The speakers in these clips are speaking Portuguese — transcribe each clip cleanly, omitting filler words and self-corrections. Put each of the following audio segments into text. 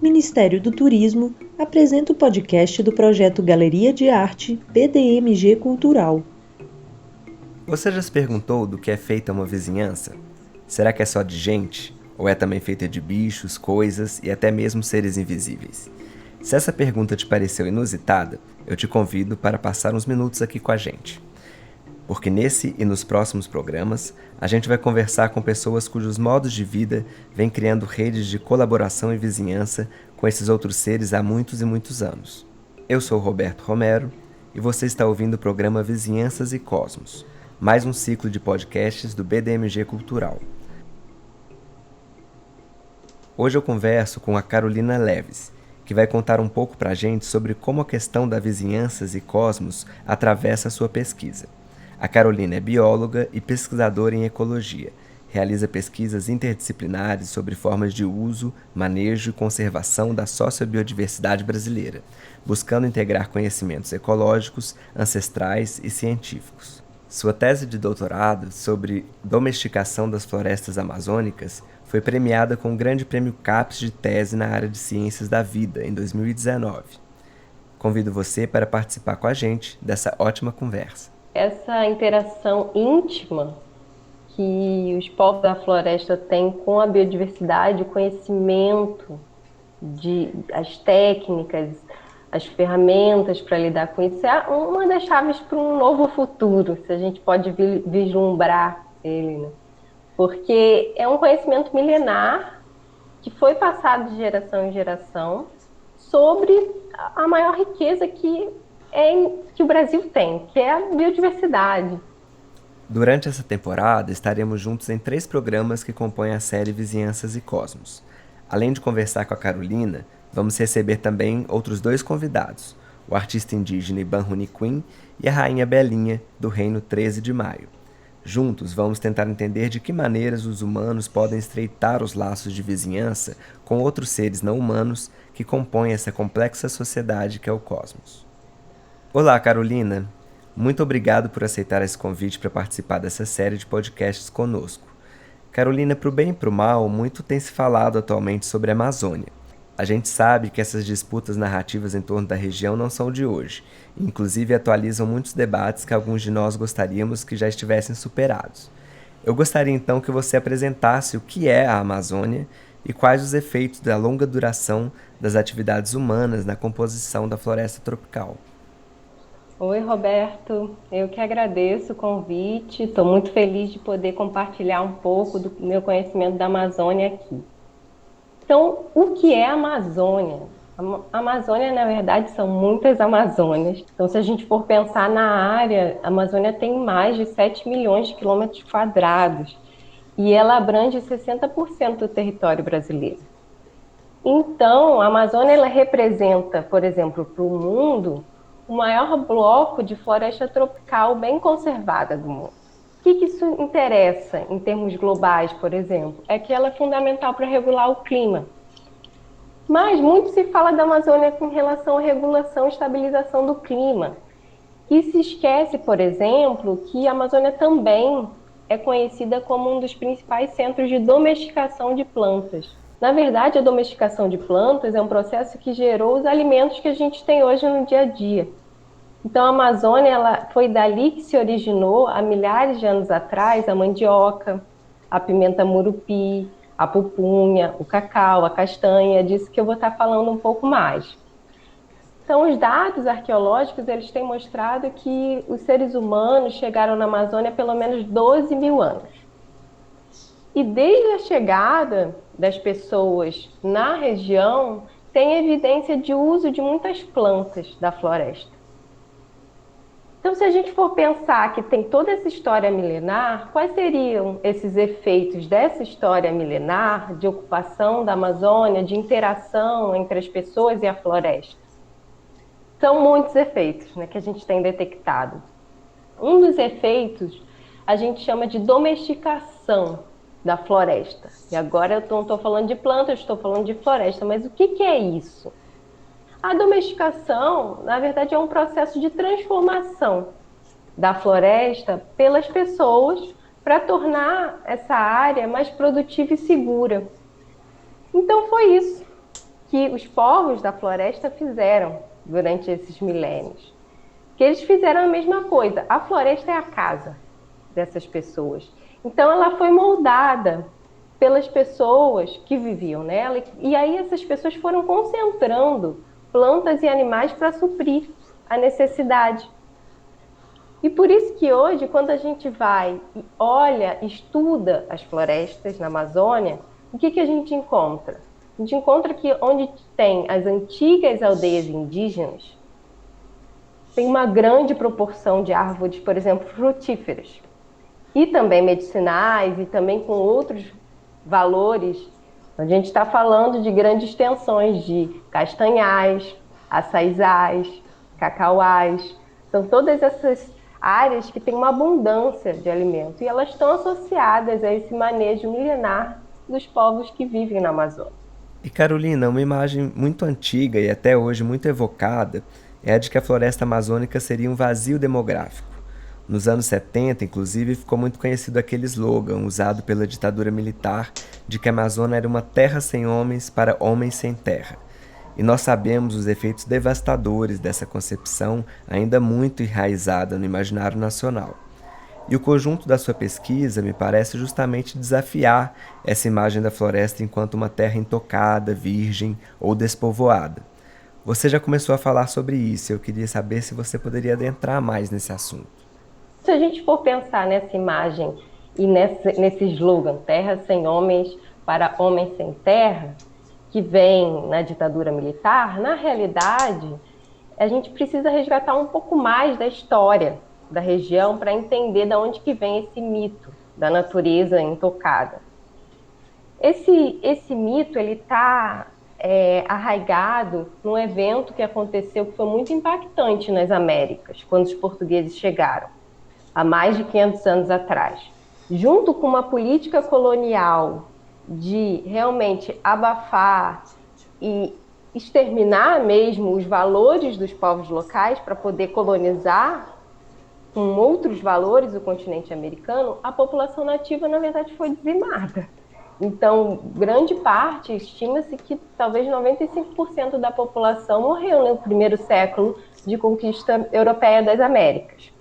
Ministério do Turismo apresenta o podcast do projeto Galeria de Arte BDMG Cultural. Você já se perguntou do que é feita uma vizinhança? Será que é só de gente? Ou é também feita de bichos, coisas e até mesmo seres invisíveis? Se essa pergunta te pareceu inusitada, eu te convido para passar uns minutos aqui com a gente. Porque nesse e nos próximos programas, a gente vai conversar com pessoas cujos modos de vida vêm criando redes de colaboração e vizinhança com esses outros seres há muitos e muitos anos. Eu sou Roberto Romero e você está ouvindo o programa Vizinhanças e Cosmos, mais um ciclo de podcasts do BDMG Cultural. Hoje eu converso com a Carolina Leves, que vai contar um pouco pra gente sobre como a questão da vizinhanças e cosmos atravessa a sua pesquisa. A Carolina é bióloga e pesquisadora em ecologia. Realiza pesquisas interdisciplinares sobre formas de uso, manejo e conservação da sociobiodiversidade brasileira, buscando integrar conhecimentos ecológicos, ancestrais e científicos. Sua tese de doutorado sobre domesticação das florestas amazônicas foi premiada com o Grande Prêmio CAPES de Tese na área de Ciências da Vida, em 2019. Convido você para participar com a gente dessa ótima conversa. Essa interação íntima que os povos da floresta têm com a biodiversidade, o conhecimento as técnicas, as ferramentas para lidar com isso, é uma das chaves para um novo futuro, se a gente pode vislumbrar ele, né? Porque é um conhecimento milenar que foi passado de geração em geração sobre a maior riqueza que o Brasil tem, que é a biodiversidade. Durante essa temporada, estaremos juntos em 3 programas que compõem a série Vizinhanças e Cosmos. Além de conversar com a Carolina, vamos receber também outros 2 convidados, o artista indígena Iban Runiquim e a rainha Belinha, do Reino 13 de Maio. Juntos, vamos tentar entender de que maneiras os humanos podem estreitar os laços de vizinhança com outros seres não humanos que compõem essa complexa sociedade que é o cosmos. Olá, Carolina! Muito obrigado por aceitar esse convite para participar dessa série de podcasts conosco. Carolina, pro bem e pro mal, muito tem se falado atualmente sobre a Amazônia. A gente sabe que essas disputas narrativas em torno da região não são de hoje, e inclusive atualizam muitos debates que alguns de nós gostaríamos que já estivessem superados. Eu gostaria então que você apresentasse o que é a Amazônia e quais os efeitos da longa duração das atividades humanas na composição da floresta tropical. Oi, Roberto. Eu que agradeço o convite. Estou muito feliz de poder compartilhar um pouco do meu conhecimento da Amazônia aqui. Então, o que é a Amazônia? A Amazônia, na verdade, são muitas Amazônias. Então, se a gente for pensar na área, a Amazônia tem mais de 7 milhões de quilômetros quadrados e ela abrange 60% do território brasileiro. Então, a Amazônia ela representa, por exemplo, para o mundo, o maior bloco de floresta tropical bem conservada do mundo. O que isso interessa em termos globais, por exemplo? É que ela é fundamental para regular o clima. Mas muito se fala da Amazônia com relação à regulação e estabilização do clima. E se esquece, por exemplo, que a Amazônia também é conhecida como um dos principais centros de domesticação de plantas. Na verdade, a domesticação de plantas é um processo que gerou os alimentos que a gente tem hoje no dia a dia. Então, a Amazônia foi dali que se originou, há milhares de anos atrás, a mandioca, a pimenta murupi, a pupunha, o cacau, a castanha, disso que eu vou estar falando um pouco mais. Então, os dados arqueológicos eles têm mostrado que os seres humanos chegaram na Amazônia há pelo menos 12 mil anos. E desde a chegada das pessoas na região, tem evidência de uso de muitas plantas da floresta. Então, se a gente for pensar que tem toda essa história milenar, quais seriam esses efeitos dessa história milenar de ocupação da Amazônia, de interação entre as pessoas e a floresta? São muitos efeitos, né, que a gente tem detectado. Um dos efeitos a gente chama de domesticação da floresta. E agora eu não estou falando de plantas, estou falando de floresta, mas o que é isso? A domesticação, na verdade, é um processo de transformação da floresta pelas pessoas para tornar essa área mais produtiva e segura. Então foi isso que os povos da floresta fizeram durante esses milênios. Que eles fizeram a mesma coisa. A floresta é a casa dessas pessoas. Então ela foi moldada pelas pessoas que viviam nela, e aí essas pessoas foram concentrando plantas e animais para suprir a necessidade. E por isso que hoje, quando a gente vai e olha, estuda as florestas na Amazônia, o que a gente encontra? A gente encontra que onde tem as antigas aldeias indígenas, tem uma grande proporção de árvores, por exemplo, frutíferas, e também medicinais, e também com outros valores. A gente está falando de grandes extensões de castanhais, açaizais, cacauais. São todas essas áreas que têm uma abundância de alimento, e elas estão associadas a esse manejo milenar dos povos que vivem na Amazônia. E Carolina, uma imagem muito antiga e até hoje muito evocada é a de que a floresta amazônica seria um vazio demográfico. Nos anos 70, inclusive, ficou muito conhecido aquele slogan usado pela ditadura militar de que a Amazônia era uma terra sem homens para homens sem terra. E nós sabemos os efeitos devastadores dessa concepção ainda muito enraizada no imaginário nacional. E o conjunto da sua pesquisa me parece justamente desafiar essa imagem da floresta enquanto uma terra intocada, virgem ou despovoada. Você já começou a falar sobre isso, eu queria saber se você poderia adentrar mais nesse assunto. Se a gente for pensar nessa imagem e nesse slogan, terra sem homens para homens sem terra, que vem na ditadura militar, na realidade, a gente precisa resgatar um pouco mais da história da região para entender de onde que vem esse mito da natureza intocada. Esse mito ele está arraigado num evento que aconteceu que foi muito impactante nas Américas, quando os portugueses chegaram, há mais de 500 anos atrás. Junto com uma política colonial de realmente abafar e exterminar mesmo os valores dos povos locais para poder colonizar com outros valores o continente americano, a população nativa, na verdade, foi dizimada. Então, grande parte, estima-se que talvez 95% da população morreu no primeiro século de conquista europeia das Américas.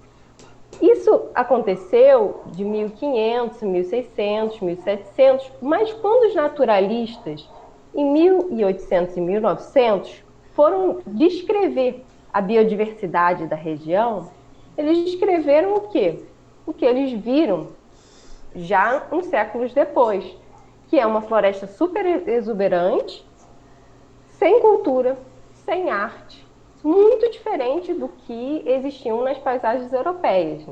Isso aconteceu de 1500, 1600, 1700, mas quando os naturalistas, em 1800 e 1900, foram descrever a biodiversidade da região, eles descreveram o quê? O que eles viram já uns séculos depois, que é uma floresta super exuberante, sem cultura, sem arte, muito diferente do que existiam nas paisagens europeias.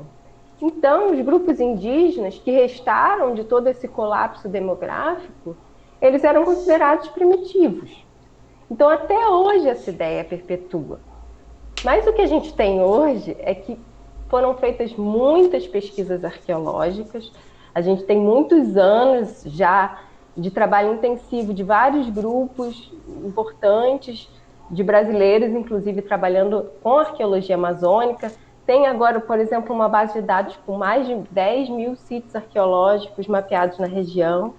Então, os grupos indígenas que restaram de todo esse colapso demográfico, eles eram considerados primitivos. Então, até hoje essa ideia perpetua. Mas o que a gente tem hoje é que foram feitas muitas pesquisas arqueológicas, a gente tem muitos anos já de trabalho intensivo de vários grupos importantes de brasileiros, inclusive trabalhando com arqueologia amazônica. Tem agora, por exemplo, uma base de dados com mais de 10 mil sítios arqueológicos mapeados na região,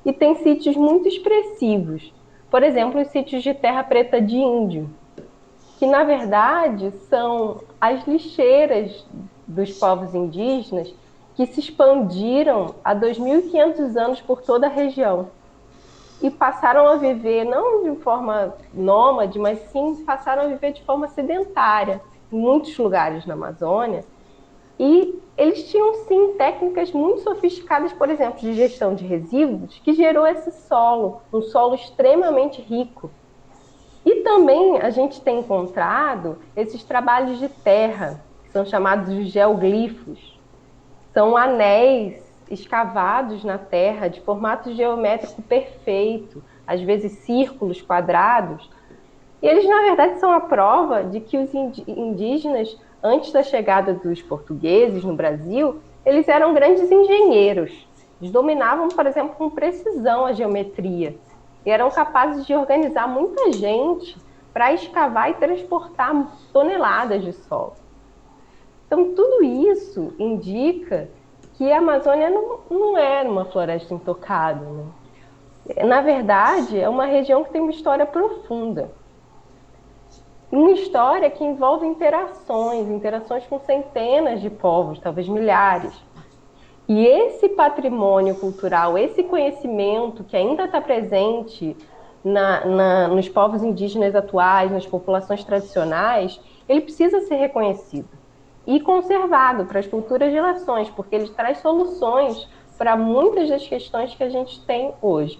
e tem sítios muito expressivos. Por exemplo, os sítios de terra preta de índio, que na verdade são as lixeiras dos povos indígenas que se expandiram há 2.500 anos por toda a região e passaram a viver não de forma nômade, mas sim passaram a viver de forma sedentária em muitos lugares na Amazônia. E eles tinham sim técnicas muito sofisticadas, por exemplo, de gestão de resíduos, que gerou esse solo, um solo extremamente rico. E também a gente tem encontrado esses trabalhos de terra, que são chamados de geoglifos. São anéis escavados na terra de formato geométrico perfeito, às vezes círculos, quadrados. E eles, na verdade, são a prova de que os indígenas, antes da chegada dos portugueses no Brasil, eles eram grandes engenheiros. Eles dominavam, por exemplo, com precisão a geometria. E eram capazes de organizar muita gente para escavar e transportar toneladas de solo. Então, tudo isso indica que a Amazônia não era uma floresta intocada, né? Na verdade, é uma região que tem uma história profunda. Uma história que envolve interações com centenas de povos, talvez milhares. E esse patrimônio cultural, esse conhecimento que ainda está presente nos povos indígenas atuais, nas populações tradicionais, ele precisa ser reconhecido e conservado para as futuras gerações, porque ele traz soluções para muitas das questões que a gente tem hoje.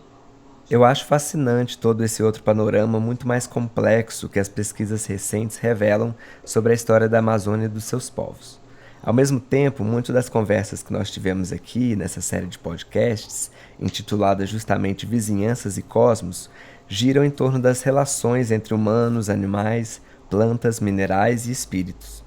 Eu acho fascinante todo esse outro panorama muito mais complexo que as pesquisas recentes revelam sobre a história da Amazônia e dos seus povos. Ao mesmo tempo, muitas das conversas que nós tivemos aqui nessa série de podcasts, intitulada justamente Vizinhanças e Cosmos, giram em torno das relações entre humanos, animais, plantas, minerais e espíritos.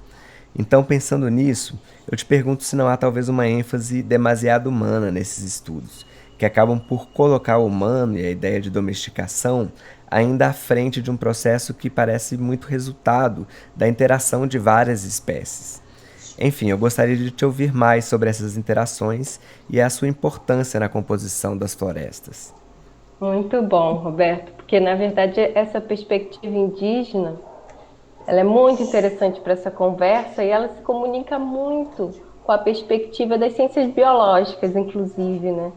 Então, pensando nisso, eu te pergunto se não há talvez uma ênfase demasiado humana nesses estudos, que acabam por colocar o humano e a ideia de domesticação ainda à frente de um processo que parece muito resultado da interação de várias espécies. Enfim, eu gostaria de te ouvir mais sobre essas interações e a sua importância na composição das florestas. Muito bom, Roberto, porque na verdade essa perspectiva indígena, ela é muito interessante para essa conversa e ela se comunica muito com a perspectiva das ciências biológicas, inclusive, né?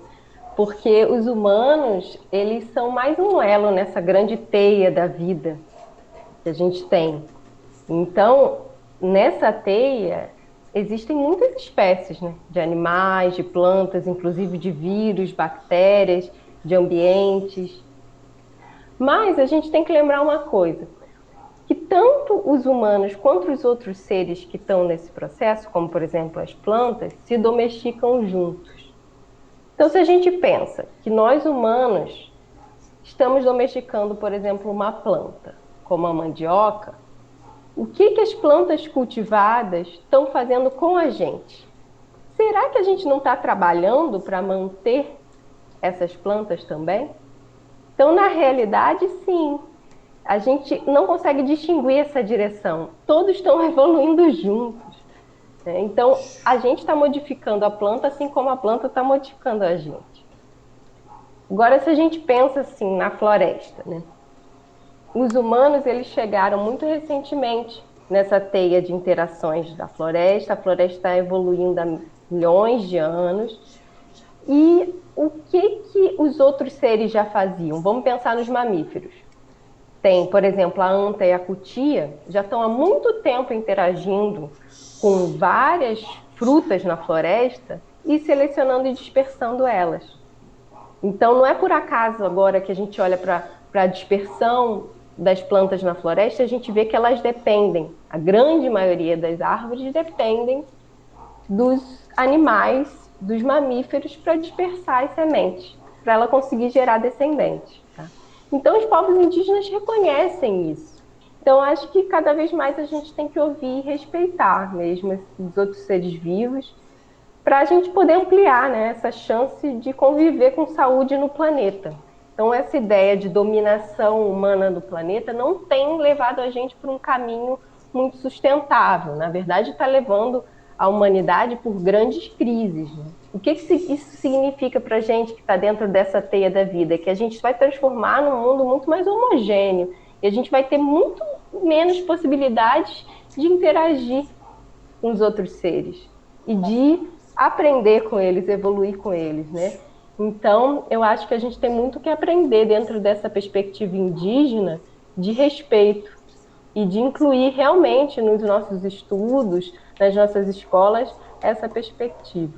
Porque os humanos, eles são mais um elo nessa grande teia da vida que a gente tem. Então, nessa teia, existem muitas espécies, né? De animais, de plantas, inclusive de vírus, bactérias, de ambientes. Mas a gente tem que lembrar uma coisa, que tanto os humanos quanto os outros seres que estão nesse processo, como por exemplo as plantas, se domesticam juntos. Então, se a gente pensa que nós humanos estamos domesticando, por exemplo, uma planta, como a mandioca, o que as plantas cultivadas estão fazendo com a gente? Será que a gente não está trabalhando para manter essas plantas também? Então, na realidade, sim. A gente não consegue distinguir essa direção. Todos estão evoluindo juntos. Então, a gente está modificando a planta assim como a planta está modificando a gente. Agora, se a gente pensa assim na floresta, né? Os humanos, eles chegaram muito recentemente nessa teia de interações da floresta. A floresta está evoluindo há milhões de anos. E o que os outros seres já faziam? Vamos pensar nos mamíferos. Tem, por exemplo, a anta e a cutia, já estão há muito tempo interagindo com várias frutas na floresta e selecionando e dispersando elas. Então, não é por acaso agora que a gente olha para a dispersão das plantas na floresta, a gente vê que elas dependem, a grande maioria das árvores dependem dos animais, dos mamíferos, para dispersar as sementes, para ela conseguir gerar descendentes. Tá? Então, os povos indígenas reconhecem isso. Então, acho que cada vez mais a gente tem que ouvir e respeitar mesmo os outros seres vivos, para a gente poder ampliar, né, essa chance de conviver com saúde no planeta. Então, essa ideia de dominação humana do planeta não tem levado a gente por um caminho muito sustentável. Na verdade, está levando a humanidade por grandes crises. Né? O que isso significa para a gente que está dentro dessa teia da vida? Que a gente vai transformar num mundo muito mais homogêneo e a gente vai ter muito menos possibilidades de interagir com os outros seres e de aprender com eles, evoluir com eles, né? Então, eu acho que a gente tem muito que aprender dentro dessa perspectiva indígena de respeito e de incluir realmente nos nossos estudos, nas nossas escolas, essa perspectiva.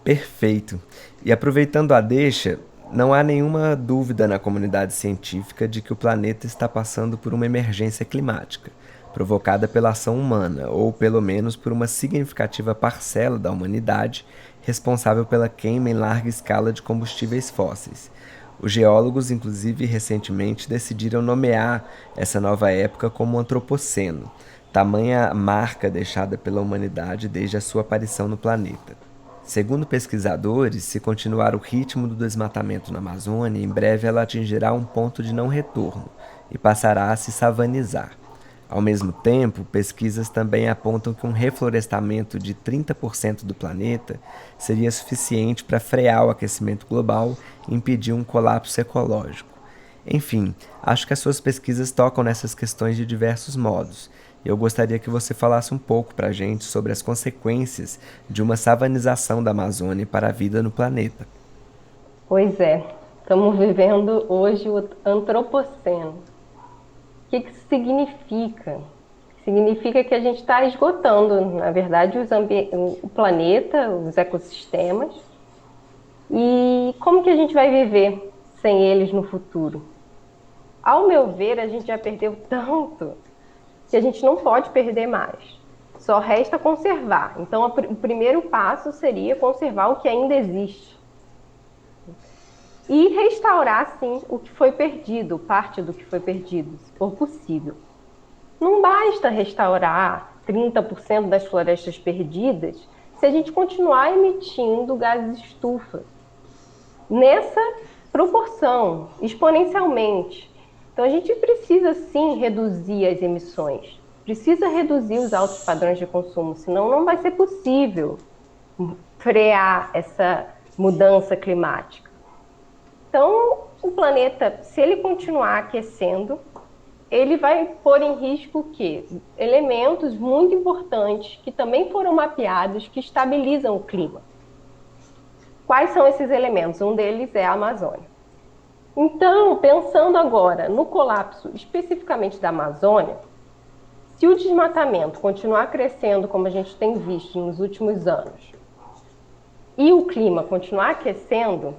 Perfeito. E aproveitando a deixa, não há nenhuma dúvida na comunidade científica de que o planeta está passando por uma emergência climática, provocada pela ação humana, ou pelo menos por uma significativa parcela da humanidade responsável pela queima em larga escala de combustíveis fósseis. Os geólogos, inclusive, recentemente decidiram nomear essa nova época como Antropoceno, tamanha marca deixada pela humanidade desde a sua aparição no planeta. Segundo pesquisadores, se continuar o ritmo do desmatamento na Amazônia, em breve ela atingirá um ponto de não retorno e passará a se savanizar. Ao mesmo tempo, pesquisas também apontam que um reflorestamento de 30% do planeta seria suficiente para frear o aquecimento global e impedir um colapso ecológico. Enfim, acho que as suas pesquisas tocam nessas questões de diversos modos. E eu gostaria que você falasse um pouco para a gente sobre as consequências de uma savanização da Amazônia para a vida no planeta. Pois é, estamos vivendo hoje o antropoceno. O que isso significa? Significa que a gente está esgotando, na verdade, o planeta, os ecossistemas. E como que a gente vai viver sem eles no futuro? Ao meu ver, a gente já perdeu tanto que a gente não pode perder mais. Só resta conservar. Então, o primeiro passo seria conservar o que ainda existe. E restaurar, sim, o que foi perdido, parte do que foi perdido, se for possível. Não basta restaurar 30% das florestas perdidas se a gente continuar emitindo gases estufa. Nessa proporção, exponencialmente. Então, a gente precisa, sim, reduzir as emissões. Precisa reduzir os altos padrões de consumo, senão não vai ser possível frear essa mudança climática. Então, o planeta, se ele continuar aquecendo, ele vai pôr em risco o quê? Elementos muito importantes que também foram mapeados que estabilizam o clima. Quais são esses elementos? Um deles é a Amazônia. Então, pensando agora no colapso especificamente da Amazônia, se o desmatamento continuar crescendo como a gente tem visto nos últimos anos e o clima continuar aquecendo,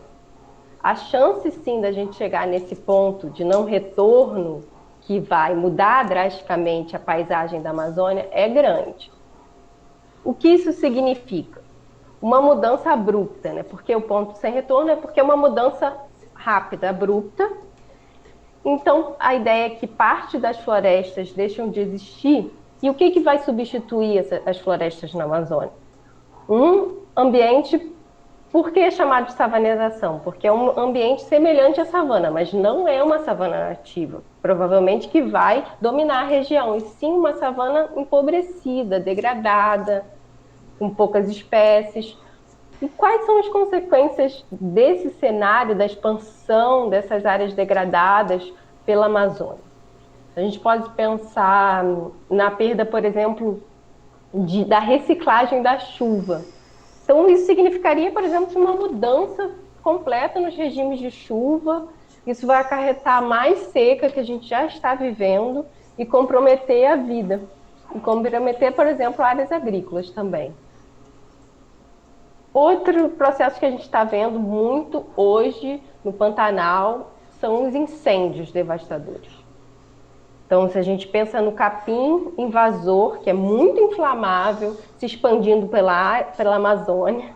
a chance sim da gente chegar nesse ponto de não retorno que vai mudar drasticamente a paisagem da Amazônia é grande. O que isso significa? Uma mudança abrupta, né? Porque o ponto sem retorno é porque é uma mudança rápida, abrupta. Então, a ideia é que parte das florestas deixam de existir. E o que vai substituir as florestas na Amazônia? Um ambiente. Por que é chamado de savanização? Porque é um ambiente semelhante à savana, mas não é uma savana nativa. Provavelmente que vai dominar a região, e sim uma savana empobrecida, degradada, com poucas espécies. E quais são as consequências desse cenário, da expansão dessas áreas degradadas pela Amazônia? A gente pode pensar na perda, por exemplo, da reciclagem da chuva. Então, isso significaria, por exemplo, uma mudança completa nos regimes de chuva. Isso vai acarretar mais seca que a gente já está vivendo e comprometer a vida. E comprometer, por exemplo, áreas agrícolas também. Outro processo que a gente está vendo muito hoje no Pantanal são os incêndios devastadores. Então, se a gente pensa no capim invasor, que é muito inflamável, se expandindo pela Amazônia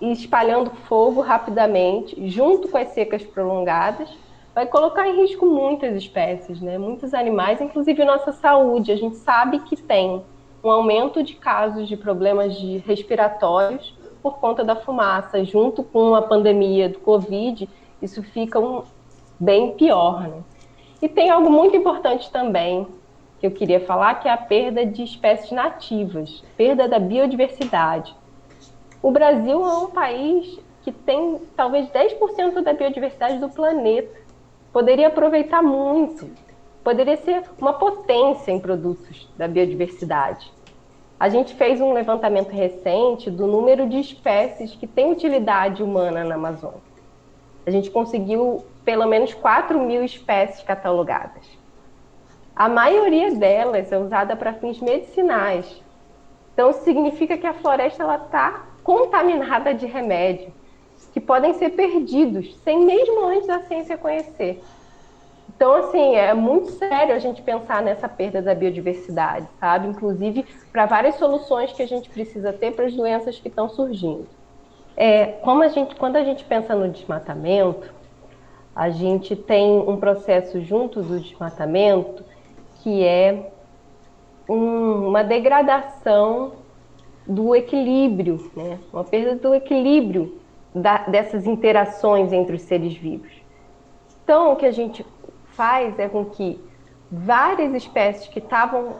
e espalhando fogo rapidamente, junto com as secas prolongadas, vai colocar em risco muitas espécies, né? Muitos animais, inclusive nossa saúde. A gente sabe que tem um aumento de casos de problemas respiratórios por conta da fumaça, junto com a pandemia do Covid, isso fica bem pior, né? E tem algo muito importante também que eu queria falar, que é a perda de espécies nativas, perda da biodiversidade. O Brasil é um país que tem talvez 10% da biodiversidade do planeta. Poderia aproveitar muito, poderia ser uma potência em produtos da biodiversidade. A gente fez um levantamento recente do número de espécies que têm utilidade humana na Amazônia. A gente conseguiu pelo menos 4.000 espécies catalogadas. A maioria delas é usada para fins medicinais. Então, significa que a floresta está contaminada de remédio, que podem ser perdidos, sem mesmo antes a ciência conhecer. Então, assim, é muito sério a gente pensar nessa perda da biodiversidade, sabe? Inclusive, para várias soluções que a gente precisa ter para as doenças que estão surgindo. Quando a gente pensa no desmatamento, a gente tem um processo junto do desmatamento que é uma degradação do equilíbrio, né? Uma perda do equilíbrio dessas interações entre os seres vivos. Então, o que a gente faz é com que várias espécies que estavam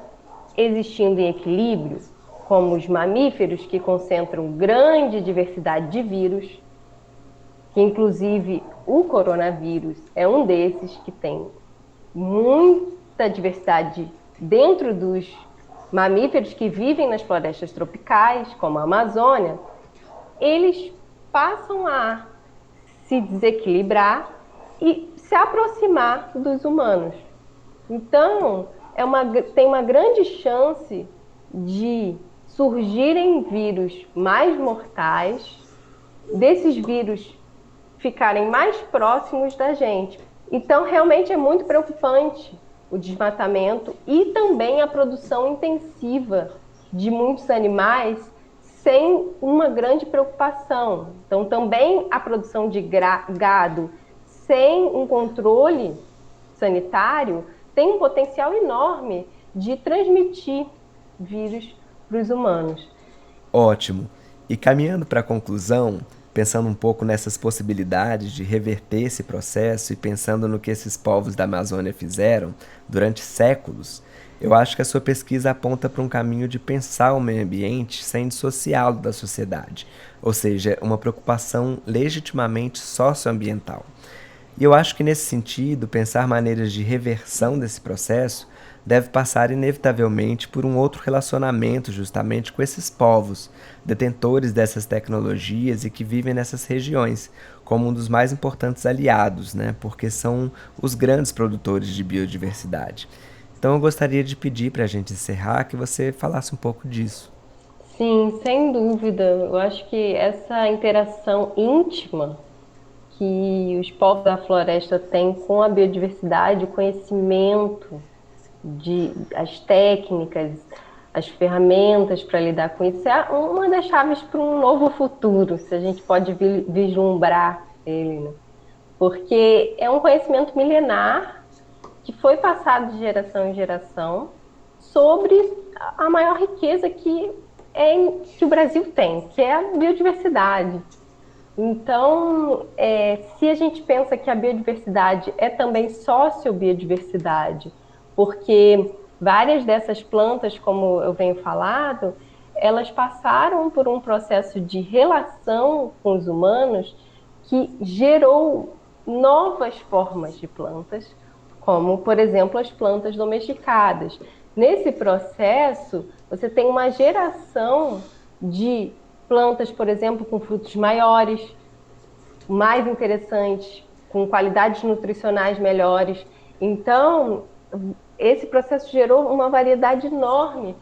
existindo em equilíbrio, como os mamíferos, que concentram grande diversidade de vírus, que inclusive o coronavírus é um desses que tem muita diversidade dentro dos mamíferos que vivem nas florestas tropicais, como a Amazônia, eles passam a se desequilibrar e se aproximar dos humanos. Então, tem uma grande chance de surgirem vírus mais mortais, desses vírus ficarem mais próximos da gente. Então, realmente é muito preocupante o desmatamento e também a produção intensiva de muitos animais sem uma grande preocupação. Então, também a produção de gado sem um controle sanitário tem um potencial enorme de transmitir vírus para os humanos. Ótimo. E caminhando para a conclusão, pensando um pouco nessas possibilidades de reverter esse processo e pensando no que esses povos da Amazônia fizeram durante séculos, eu acho que a sua pesquisa aponta para um caminho de pensar o meio ambiente sem dissociá-lo da sociedade, ou seja, uma preocupação legitimamente socioambiental. E eu acho que nesse sentido, pensar maneiras de reversão desse processo deve passar inevitavelmente por um outro relacionamento justamente com esses povos, detentores dessas tecnologias e que vivem nessas regiões, como um dos mais importantes aliados, né? Porque são os grandes produtores de biodiversidade. Então eu gostaria de pedir para a gente encerrar que você falasse um pouco disso. Sim, sem dúvida. Eu acho que essa interação íntima que os povos da floresta têm com a biodiversidade, o conhecimento as técnicas, as ferramentas para lidar com isso, é uma das chaves para um novo futuro, se a gente pode vislumbrar ele, né? Porque é um conhecimento milenar que foi passado de geração em geração sobre a maior riqueza que o Brasil tem, que é a biodiversidade. Então, se a gente pensa que a biodiversidade é também sociobiodiversidade, porque várias dessas plantas, como eu venho falado, elas passaram por um processo de relação com os humanos que gerou novas formas de plantas, como, por exemplo, as plantas domesticadas. Nesse processo, você tem uma geração de plantas, por exemplo, com frutos maiores, mais interessantes, com qualidades nutricionais melhores. Então, esse processo gerou uma variedade enorme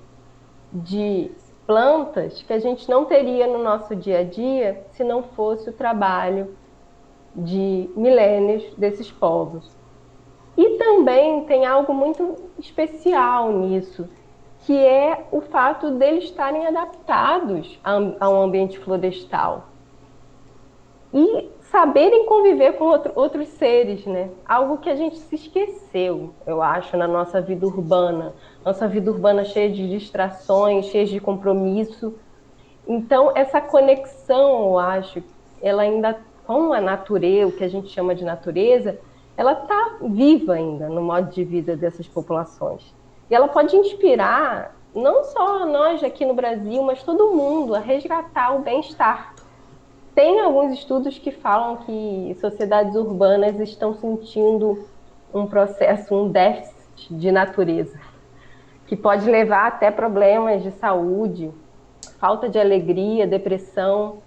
de plantas que a gente não teria no nosso dia a dia se não fosse o trabalho de milênios desses povos. E também tem algo muito especial nisso, que é o fato deles estarem adaptados a um ambiente florestal e saberem conviver com outros seres, né? Algo que a gente se esqueceu, eu acho, na nossa vida urbana. Nossa vida urbana cheia de distrações, cheia de compromisso. Então, essa conexão, eu acho, ela ainda com a natureza, o que a gente chama de natureza, ela está viva ainda no modo de vida dessas populações. E ela pode inspirar não só nós aqui no Brasil, mas todo mundo a resgatar o bem-estar. Tem alguns estudos que falam que sociedades urbanas estão sentindo um processo, um déficit de natureza, que pode levar até problemas de saúde, falta de alegria, depressão.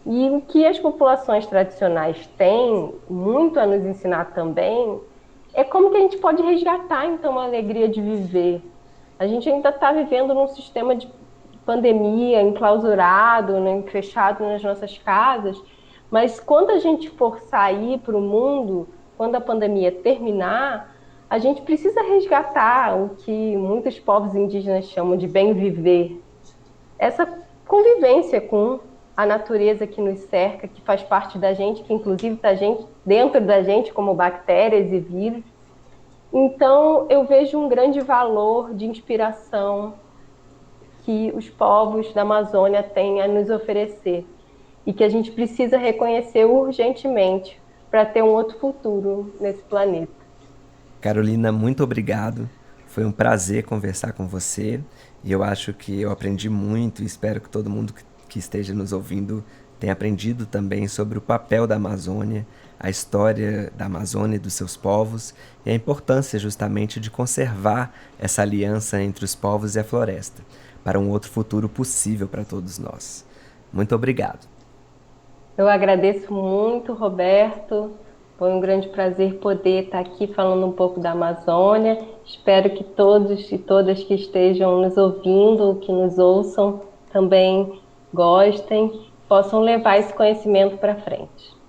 E o que as populações tradicionais têm muito a nos ensinar também é como que a gente pode resgatar, então, a alegria de viver. A gente ainda está vivendo num sistema de pandemia, enclausurado, né, fechado nas nossas casas, mas quando a gente for sair para o mundo, quando a pandemia terminar, a gente precisa resgatar o que muitos povos indígenas chamam de bem viver. Essa convivência com a natureza que nos cerca, que faz parte da gente, que inclusive está dentro da gente, como bactérias e vírus. Então, eu vejo um grande valor de inspiração que os povos da Amazônia têm a nos oferecer e que a gente precisa reconhecer urgentemente para ter um outro futuro nesse planeta. Carolina, muito obrigado. Foi um prazer conversar com você e eu acho que eu aprendi muito e espero que todo mundo que esteja nos ouvindo tenha aprendido também sobre o papel da Amazônia, a história da Amazônia e dos seus povos e a importância justamente de conservar essa aliança entre os povos e a floresta para um outro futuro possível para todos nós. Muito obrigado. Eu agradeço muito, Roberto. Foi um grande prazer poder estar aqui falando um pouco da Amazônia. Espero que todos e todas que estejam nos ouvindo, que nos ouçam, também gostem, possam levar esse conhecimento para frente.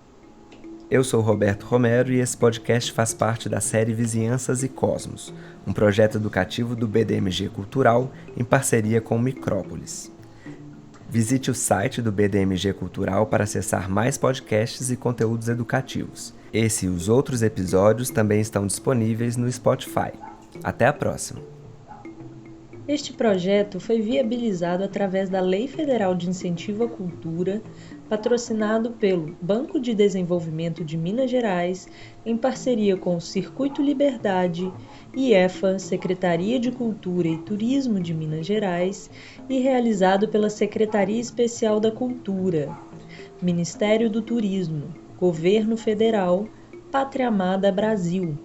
Eu sou Roberto Romero e esse podcast faz parte da série Vizinhanças e Cosmos, um projeto educativo do BDMG Cultural em parceria com Micrópolis. Visite o site do BDMG Cultural para acessar mais podcasts e conteúdos educativos. Esse e os outros episódios também estão disponíveis no Spotify. Até a próxima! Este projeto foi viabilizado através da Lei Federal de Incentivo à Cultura, patrocinado pelo Banco de Desenvolvimento de Minas Gerais, em parceria com o Circuito Liberdade, IEFA, Secretaria de Cultura e Turismo de Minas Gerais, e realizado pela Secretaria Especial da Cultura, Ministério do Turismo, Governo Federal, Pátria Amada Brasil.